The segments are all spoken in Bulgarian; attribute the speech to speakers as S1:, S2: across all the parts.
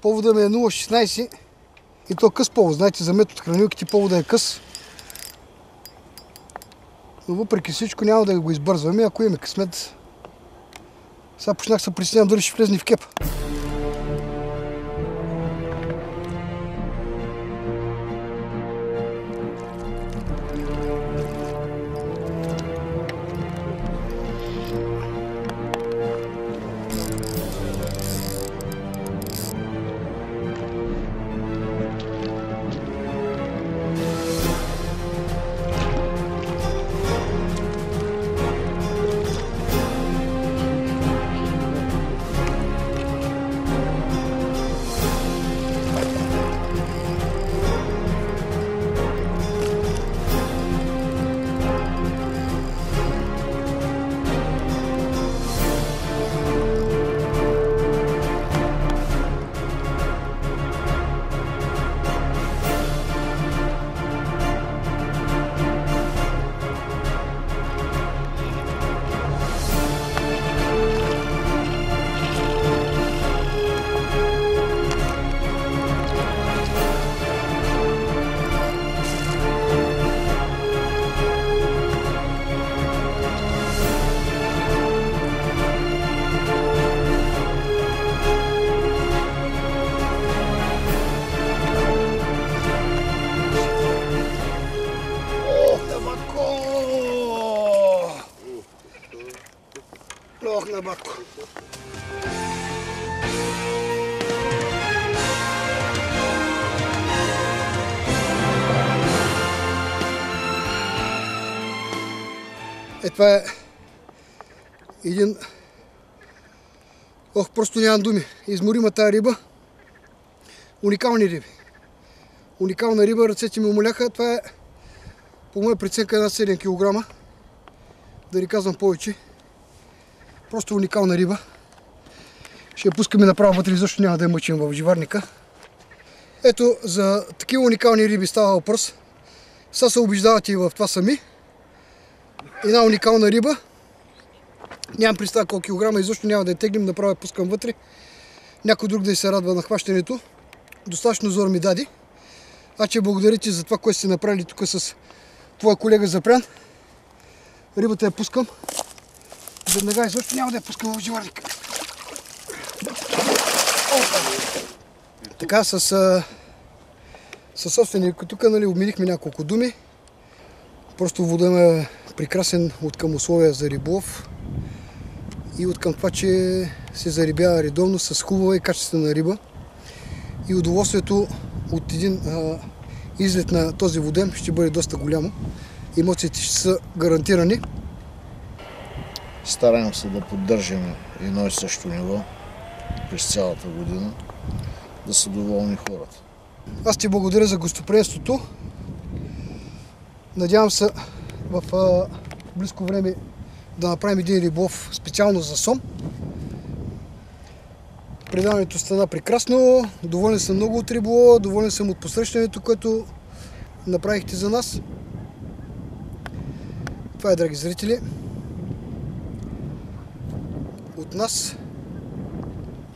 S1: Повода ми е 0,16 и то къс повод. Знаете, за метод хранилките повода е къс. Но въпреки всичко няма да го избързваме, ако имаме късмет. Сега почнах се притеснявам дали ще влезне в кепа. Ох, на батко! Това е един... Ох, просто нямам думи. Изморима тая риба. Уникални риби. Уникална риба, ръцете ми умоляха. Това е по моя преценка една 7 кг. Да не казвам повече. Просто уникална риба. Ще я пускаме направо вътре, защото няма да я мъчим в живарника. Ето, за такива уникални риби става въпрос. Сега се убеждавате и в това сами. Една уникална риба. Нямам представа колко килограма и защо няма да я теглим, направо я пускам вътре. Някой друг да й се радва на хващането. Достатъчно зор ми даде. Че благодаря ти за това, което сте направили тук с твоя колега Запрян. Рибата я пускам. Веднага и защо няма да я пускам в живарника. Така, със собственика тук, нали, обменихме няколко думи. Просто водът е прекрасен от към условия за риболов и от към това, че се зарибява редовно с хубава и качествена риба. И удоволствието от един излет на този воден ще бъде доста голямо. Емоциите ще са гарантирани.
S2: Стараем се да поддържаме едно и също ниво през цялата година, да са доволни хората.
S1: Аз ти благодаря за гостоприемството. Надявам се в близко време да направим един риболов специално за сом. Предаването стана прекрасно. Доволен съм много от риболова, доволен съм от посрещането, което направихте за нас. Това е, драги зрители, от нас.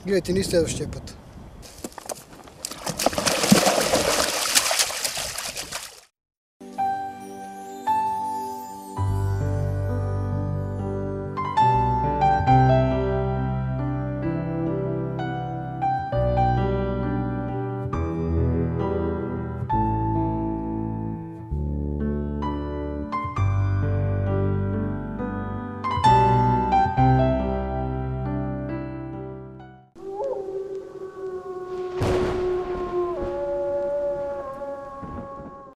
S1: Гледайте ни следващия път.